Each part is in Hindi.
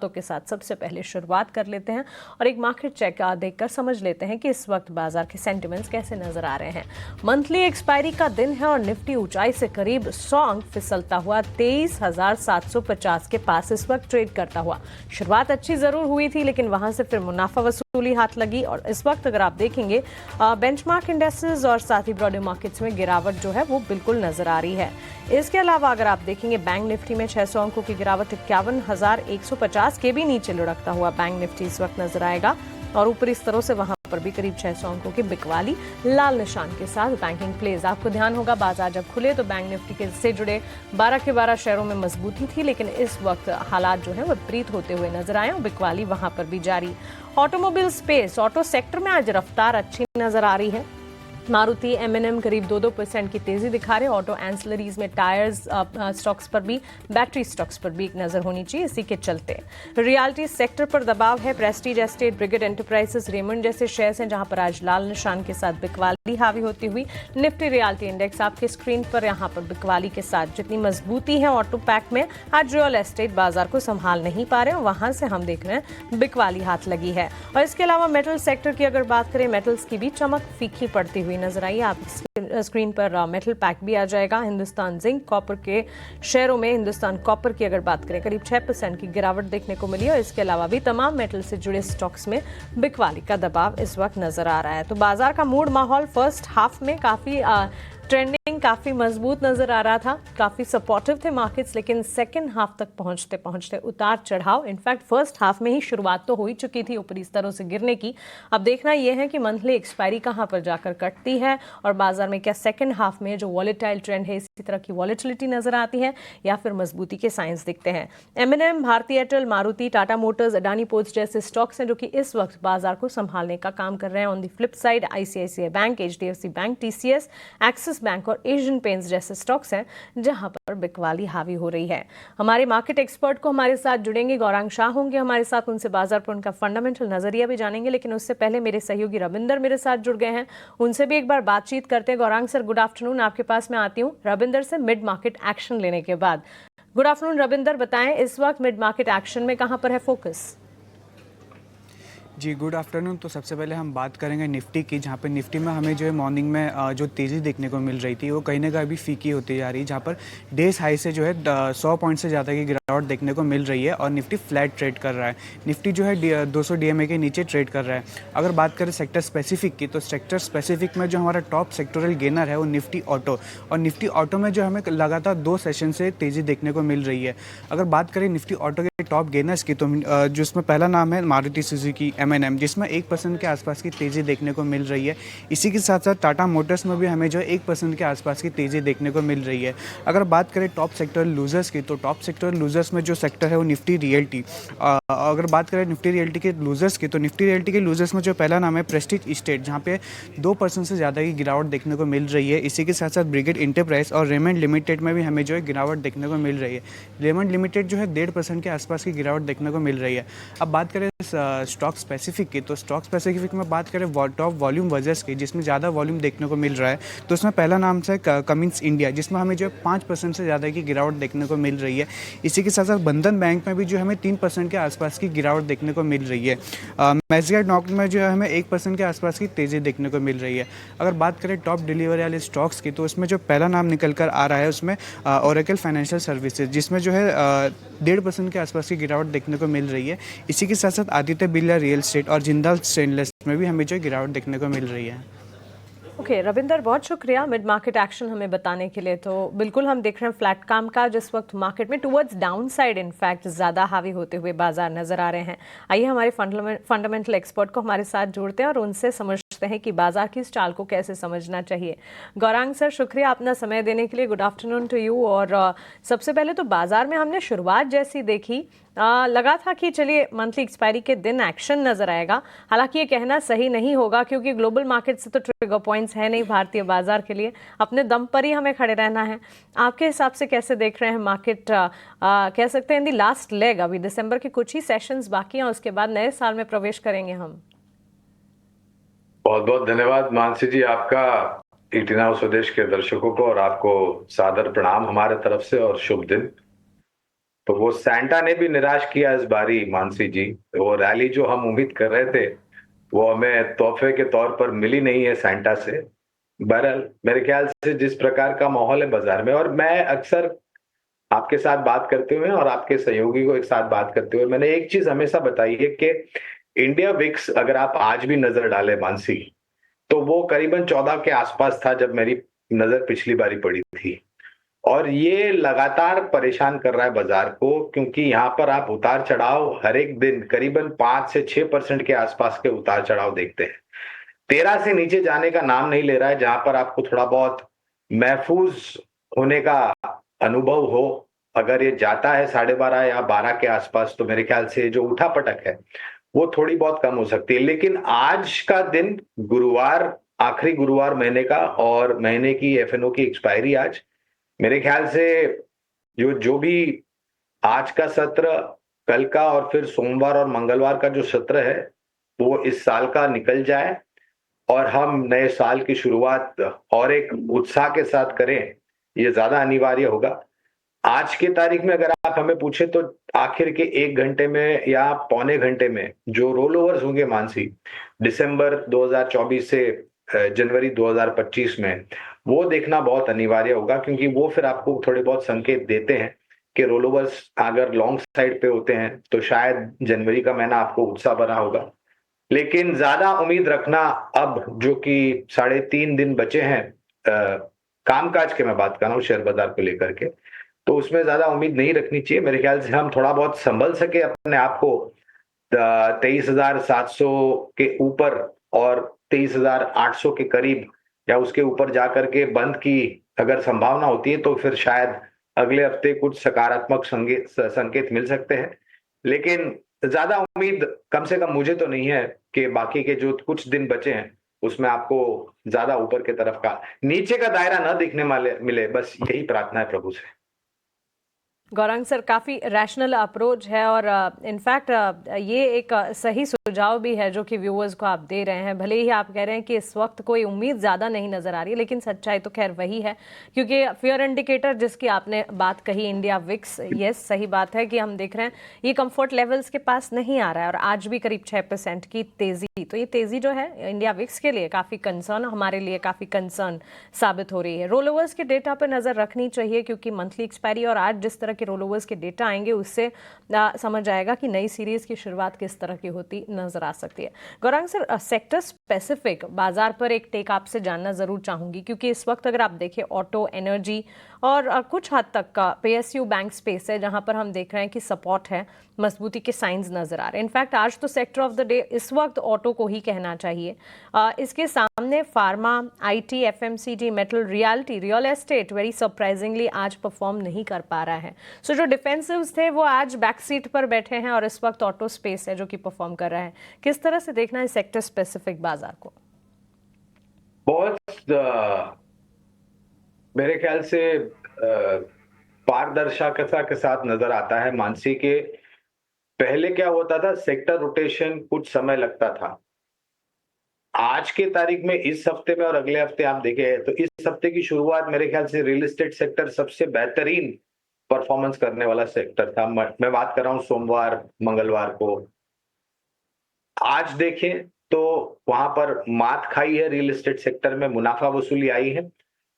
के साथ सबसे पहले शुरुआत कर लेते हैं और एक मार्केट चेक देखकर समझ लेते हैं कि इस वक्त बाजार के सेंटिमेंट्स कैसे नजर आ रहे हैं। मंथली एक्सपायरी का दिन है और निफ्टी ऊंचाई से करीब 100 अंक फिसलता हुआ 23,750 के पास इस वक्त ट्रेड करता हुआ। शुरुआत अच्छी जरूर हुई थी, लेकिन वहां से फिर मुनाफा वसूली हाथ लगी और इस वक्त अगर आप देखेंगे बेंचमार्क इंडेक्सेस और साथ ही ब्रॉडर मार्केट्स में गिरावट जो है वो बिल्कुल नजर आ रही है। इसके अलावा अगर आप देखेंगे बैंक निफ्टी में 600 अंकों की गिरावट 51,150 के भी नीचे लुढ़कता हुआ बैंक निफ्टी इस वक्त नजर आएगा और ऊपरी स्तरों से वहां पर भी करीब 600 अंकों की बिकवाली लाल निशान के साथ बैंकिंग प्लेज। आपको ध्यान होगा बाजार जब खुले तो बैंक निफ्टी के से जुड़े 12 के 12 शेयरों में मजबूती थी, लेकिन इस वक्त हालात जो है वो विपरीत होते हुए नजर आए और बिकवाली वहां पर भी जारी। ऑटोमोबाइल स्पेस ऑटो सेक्टर में आज रफ्तार अच्छी नजर आ रही है। मारुति M&M करीब 2% की तेजी दिखा रहे। ऑटो एंसिलरीज में टायर्स स्टॉक्स पर भी, बैटरी स्टॉक्स पर भी एक नजर होनी चाहिए। इसी के चलते रियल्टी सेक्टर पर दबाव है। Prestige estate, brigade enterprises, Raymond जैसे शेयर्स हैं जहां पर आज लाल निशान के साथ बिकवाली हावी होती हुई। निफ्टी रियल्टी इंडेक्स आपके स्क्रीन पर यहां पर बिकवाली के साथ जितनी मजबूती है ऑटो पैक में, आज रियल एस्टेट बाजार को संभाल नहीं पा रहे हैं। वहां से हम देख रहे हैं बिकवाली हाथ लगी है। और इसके अलावा मेटल सेक्टर की अगर बात करें, मेटल्स की भी चमक फीकी पड़ती हुई नजर आई। आप स्क्रीन पर मेटल पैक भी आ जाएगा। हिंदुस्तान जिंक कॉपर के शेयरों में हिंदुस्तान कॉपर की अगर बात करें करीब 6% की गिरावट देखने को मिली और इसके अलावा भी तमाम मेटल से जुड़े स्टॉक्स में बिकवाली का दबाव इस वक्त नजर आ रहा है। तो बाजार का मूड माहौल फर्स्ट हाफ में काफी ट्रेंडिंग, काफी मजबूत नजर आ रहा था, काफी सपोर्टिव थे मार्केट्स, लेकिन सेकंड हाफ तक पहुंचते पहुंचते उतार चढ़ाव, इनफैक्ट फर्स्ट हाफ में ही शुरुआत तो हो ही चुकी थी ऊपरी स्तरों से गिरने की। अब देखना यह है कि मंथली एक्सपायरी कहां पर जाकर कटती है और बाजार में क्या सेकंड हाफ में जो वॉलेटाइल ट्रेंड है इसी तरह की वॉलेटिलिटी नजर आती है या फिर मजबूती के साइंस दिखते हैं। M&M, Bharti Airtel, Maruti, Tata Motors, Adani Ports जैसे स्टॉक्स हैं जो कि इस वक्त बाजार को संभालने का काम कर रहे हैं। On the flip side ICICI bank, HDFC bank, TCS, axis bank और एशियन पेंट्स जैसे स्टॉक्स हैं जहां पर बिकवाली हावी हो रही है। हमारे मार्केट एक्सपर्ट को हमारे साथ जुड़ेंगे गौरांग शाह होंगे हमारे साथ, उनसे बाजार पर उनका फंडामेंटल नजरिया भी जानेंगे, लेकिन उससे पहले मेरे सहयोगी रविंदर मेरे साथ जुड़ गए हैं, उनसे भी एक बार बातचीत करते हैं। Gaurang sir, good afternoon. आपके पास मैं आती हूँ रविंदर से मिड मार्केट एक्शन लेने के बाद। गुड आफ्टरनून रविंदर, बताएं इस वक्त मिड मार्केट एक्शन में कहां पर है फोकस? जी गुड आफ्टरनून। तो सबसे पहले हम बात करेंगे निफ्टी की, जहाँ पे निफ्टी में हमें जो है मॉर्निंग में जो तेज़ी देखने को मिल रही थी वो कहीं ना कहीं अभी फीकी होती जा रही है, जहाँ पर डेज हाई से जो है 100 पॉइंट से ज़्यादा की गिरावट देखने को मिल रही है और निफ्टी फ्लैट ट्रेड कर रहा है। निफ्टी जो है 200 DMA के नीचे ट्रेड कर रहा है। अगर बात करें सेक्टर स्पेसिफिक की, तो सेक्टर स्पेसिफिक में जो हमारा टॉप सेक्टोरल गेनर है वो निफ्टी ऑटो, और निफ्टी ऑटो में जो हमें लगातार 2 सेशन से तेज़ी देखने को मिल रही है। अगर बात करें निफ्टी ऑटो के टॉप गेनर्स की, तो जिसमें पहला नाम है मारुति सुजुकी M&M, जिसमें 1% के आसपास की तेज़ी देखने को मिल रही है। इसी के साथ साथ टाटा मोटर्स में भी हमें जो है 1% के आसपास की तेज़ी देखने को मिल रही है। अगर बात करें टॉप सेक्टर लूजर्स की, तो टॉप सेक्टर लूजर्स में जो सेक्टर है वो निफ्टी रियल्टी। अगर बात करें निफ्टी रियल्टी के लूजर्स की, तो निफ्टी रियल्टी के लूजर्स में जो पहला नाम है प्रेस्टीज एस्टेट, जहाँ पे 2% से ज़्यादा की गिरावट देखने को मिल रही है। इसी के साथ साथ ब्रिगेड एंटरप्राइज और रेमंड लिमिटेड में भी हमें जो है गिरावट देखने को मिल रही है। रेमंड लिमिटेड जो है 1.5% के आसपास की गिरावट देखने को मिल रही है। अब बात करें स्टॉक स्पेसिफिक की, तो स्टॉक स्पेसिफिक में बात करें टॉप वॉल्यूम वजर्स की, जिसमें ज़्यादा वॉल्यूम देखने को मिल रहा है, तो उसमें पहला नाम से कमिंस इंडिया, जिसमें हमें जो है 5% से ज़्यादा की गिरावट देखने को मिल रही है। इसी के साथ साथ बंधन बैंक में भी जो हमें 3% के आसपास की गिरावट देखने को मिल रही है। मैक्सिमम नॉक में जो है हमें 1% के आसपास की तेज़ी देखने को मिल रही है। अगर बात करें टॉप डिलीवरी वाले स्टॉक्स की, तो उसमें जो पहला नाम निकल कर आ रहा है उसमें ओरेकल फाइनेंशियल सर्विसेज, जिसमें जो है 1.5% के आसपास की गिरावट देखने को मिल रही है। इसी के साथ साथ आदित्य बिरला रियल एस्टेट और जिंदाल स्टेनलेस में भी हमें जो गिरावट देखने को मिल रही है। ओके रविंदर, बहुत शुक्रिया मिड मार्केट एक्शन हमें बताने के लिए। तो बिल्कुल हम देख रहे हैं फ्लैट काम का जिस वक्त मार्केट में टुवर्ड्स डाउन साइड इनफैक्ट ज़्यादा हावी होते हुए बाजार नजर आ रहे हैं। आइए हमारे फंडामेंटल एक्सपर्ट को हमारे साथ जोड़ते हैं और उनसे समझते हैं कि बाजार की इस चाल को कैसे समझना चाहिए। गौरांग सर, शुक्रिया अपना समय देने के लिए। Good afternoon to you. और सबसे पहले तो बाजार में हमने शुरुआत जैसी देखी, लगा था कि चलिए मंथली एक्सपायरी के दिन एक्शन नजर आएगा। हालांकि ये कहना सही नहीं होगा क्योंकि ग्लोबल मार्केट से तो ट्रिगर पॉइंट्स है नहीं भारतीय बाजार के लिए, अपने दम पर ही हमें खड़े रहना है। आपके हिसाब से कैसे देख रहे हैं मार्केट? कह सकते हैं इन दी लास्ट लेग, अभी दिसंबर के कुछ ही सेशंस बाकी हैं, उसके बाद नए साल में प्रवेश करेंगे हम। बहुत बहुत धन्यवाद मानसी जी, आपका 18 स्वदेश के दर्शकों को और आपको सादर प्रणाम हमारे तरफ से और शुभ दिन। तो वो सैंटा ने भी निराश किया इस बारी मानसी जी। वो रैली जो हम उम्मीद कर रहे थे वो हमें तोहफे के तौर पर मिली नहीं है सैंटा से। बहरहाल मेरे ख्याल से जिस प्रकार का माहौल है बाजार में, और मैं अक्सर आपके साथ बात करते हुए और आपके सहयोगी को एक साथ बात करते हुए मैंने एक चीज हमेशा बताई है कि इंडिया विक्स अगर आप आज भी नजर डाले मानसी, तो वो करीबन 14 के आसपास था जब मेरी नजर पिछली बारी पड़ी थी। और ये लगातार परेशान कर रहा है बाजार को, क्योंकि यहाँ पर आप उतार चढ़ाव हर एक दिन करीबन 5 से 6% के आसपास के उतार चढ़ाव देखते हैं। 13 से नीचे जाने का नाम नहीं ले रहा है, जहां पर आपको थोड़ा बहुत महफूज होने का अनुभव हो। अगर ये जाता है 12.5 या 12 के आसपास, तो मेरे ख्याल से जो उठापटक है वो थोड़ी बहुत कम हो सकती है। लेकिन आज का दिन गुरुवार, आखिरी गुरुवार महीने का, और महीने की एफएनओ की एक्सपायरी आज, मेरे ख्याल से जो जो भी आज का सत्र, कल का और फिर सोमवार और मंगलवार का जो सत्र है वो इस साल का निकल जाए और हम नए साल की शुरुआत और एक उत्साह के साथ करें, ये ज्यादा अनिवार्य होगा। आज के तारीख में अगर आप हमें पूछे तो आखिर के 1 घंटे में या पौने घंटे में जो रोल ओवर्स होंगे मानसी, दिसंबर 2024 से जनवरी 2025 में, वो देखना बहुत अनिवार्य होगा, क्योंकि वो फिर आपको थोड़े बहुत संकेत देते हैं कि रोल ओवर्स अगर लॉन्ग साइड पे होते हैं तो शायद जनवरी का महीना आपको उत्साह भरा होगा। लेकिन ज्यादा उम्मीद रखना, अब जो कि 3.5 दिन बचे हैं कामकाज के, मैं बात कर रहा हूँ शेयर बाजार को लेकर के, तो उसमें ज्यादा उम्मीद नहीं रखनी चाहिए। मेरे ख्याल से हम थोड़ा बहुत संभल सके अपने आप को 23,700 के ऊपर और 23,800 के करीब या उसके ऊपर जाकर के बंद की अगर संभावना होती है, तो फिर शायद अगले हफ्ते कुछ सकारात्मक संकेत मिल सकते हैं। लेकिन ज्यादा उम्मीद कम से कम मुझे तो नहीं है कि बाकी के जो कुछ दिन बचे हैं उसमें आपको ज्यादा ऊपर के तरफ का, नीचे का दायरा न दिखने वाले मिले, बस यही प्रार्थना है प्रभु से। गौरांग सर, काफ़ी रैशनल अप्रोच है और इनफैक्ट ये एक सही सुझाव भी है जो कि व्यूअर्स को आप दे रहे हैं। भले ही आप कह रहे हैं कि इस वक्त कोई उम्मीद ज़्यादा नहीं नज़र आ रही, लेकिन सच्चाई तो खैर वही है, क्योंकि फियर इंडिकेटर जिसकी आपने बात कही, इंडिया विक्स, यस सही बात है कि हम देख रहे हैं ये कंफर्ट लेवल्स के पास नहीं आ रहा है और आज भी करीब 6% की तेज़ी। तो ये तेज़ी जो है इंडिया विक्स के लिए काफ़ी कंसर्न, हमारे लिए काफ़ी कंसर्न साबित हो रही है। रोल ओवर्स के डेटा पर नज़र रखनी चाहिए, क्योंकि मंथली एक्सपायरी और आज जिस तरह के रोल ओवर्स के डेटा आएंगे उससे समझ आएगा कि नई सीरीज की शुरुआत किस तरह की होती नजर आ सकती है। गौरांग सर, सेक्टर स्पेसिफिक बाजार पर एक टेक आपसे जानना जरूर चाहूंगी, क्योंकि इस वक्त अगर आप देखें ऑटो, एनर्जी और कुछ हद तक का पीएसयू बैंक स्पेस है जहां पर हम देख रहे हैं कि सपोर्ट है, मजबूती के साइंस नजर आ रहे हैं। इनफैक्ट आज तो सेक्टर ऑफ द डे इस वक्त ऑटो को ही कहना चाहिए। इसके सामने pharma, IT, FMCG, metal, real estate very surprisingly आज परफॉर्म नहीं कर पा रहा है। सो जो डिफेंसिव्स थे वो आज बैक सीट पर बैठे हैं और इस वक्त ऑटो स्पेस है जो कि परफॉर्म कर रहा है। किस तरह से देखना है सेक्टर स्पेसिफिक बाजार को? बहुत मेरे ख्याल से पारदर्शिता के साथ नजर आता है मानसी के। पहले क्या होता था, सेक्टर रोटेशन कुछ समय लगता था। आज के तारीख में इस हफ्ते में और अगले हफ्ते आप देखें तो इस हफ्ते की शुरुआत मेरे ख्याल से रियल एस्टेट सेक्टर सबसे बेहतरीन परफॉर्मेंस करने वाला सेक्टर था। मैं बात कर रहा हूं सोमवार, मंगलवार को। आज देखें तो वहां पर मात खाई है, रियल एस्टेट सेक्टर में मुनाफा वसूली आई है,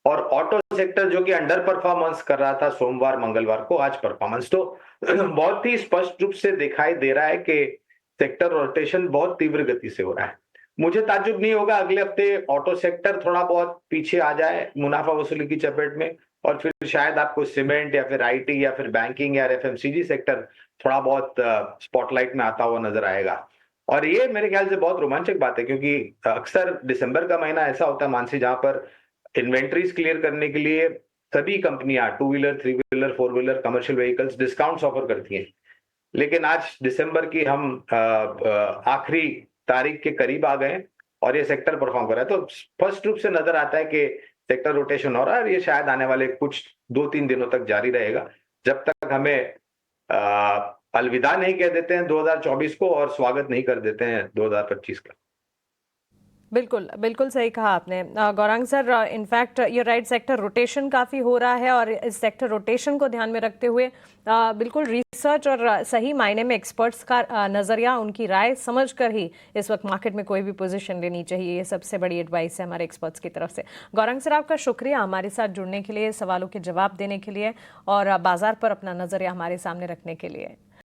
और ऑटो सेक्टर जो कि अंडर परफॉर्मेंस कर रहा था सोमवार मंगलवार को, आज परफॉर्मेंस। तो बहुत ही स्पष्ट रूप से दिखाई दे रहा है कि सेक्टर रोटेशन बहुत तीव्र गति से हो रहा है। मुझे ताज्जुब नहीं होगा अगले हफ्ते ऑटो सेक्टर थोड़ा बहुत पीछे आ जाए मुनाफा वसूली की चपेट में, और फिर शायद आपको सीमेंट या फिर आईटी या फिर बैंकिंग या एफएमसीजी सेक्टर थोड़ा बहुत स्पॉटलाइट में आता हुआ नजर आएगा। और ये मेरे ख्याल से बहुत रोमांचक बात है, क्योंकि अक्सर दिसंबर का महीना ऐसा होता है मानसी जहां पर इन्वेंट्रीज क्लियर करने के लिए सभी कंपनियां 2 wheeler, 3 wheeler, 4 wheeler, commercial vehicles discounts offer करती हैं। लेकिन आज दिसंबर की हम आखिरी तारीख के करीब आ गए और ये सेक्टर परफॉर्म कर रहा है, तो स्पष्ट रूप से नजर आता है कि सेक्टर रोटेशन हो रहा है और ये शायद आने वाले कुछ 2-3 दिनों तक जारी रहेगा, जब तक हमें अलविदा नहीं कह देते हैं 2024 को और स्वागत नहीं कर देते हैं 2025 का। बिल्कुल बिल्कुल सही कहा आपने गौरांग सर। इनफैक्ट ये राइट सेक्टर रोटेशन काफ़ी हो रहा है और इस सेक्टर रोटेशन को ध्यान में रखते हुए बिल्कुल रिसर्च और सही मायने में एक्सपर्ट्स का नज़रिया, उनकी राय समझ कर ही इस वक्त मार्केट में कोई भी पोजीशन लेनी चाहिए। ये सबसे बड़ी एडवाइस है हमारे एक्सपर्ट्स की तरफ से। गौरांग सर, आपका शुक्रिया हमारे साथ जुड़ने के लिए, सवालों के जवाब देने के लिए और बाजार पर अपना नज़रिया हमारे सामने रखने के लिए।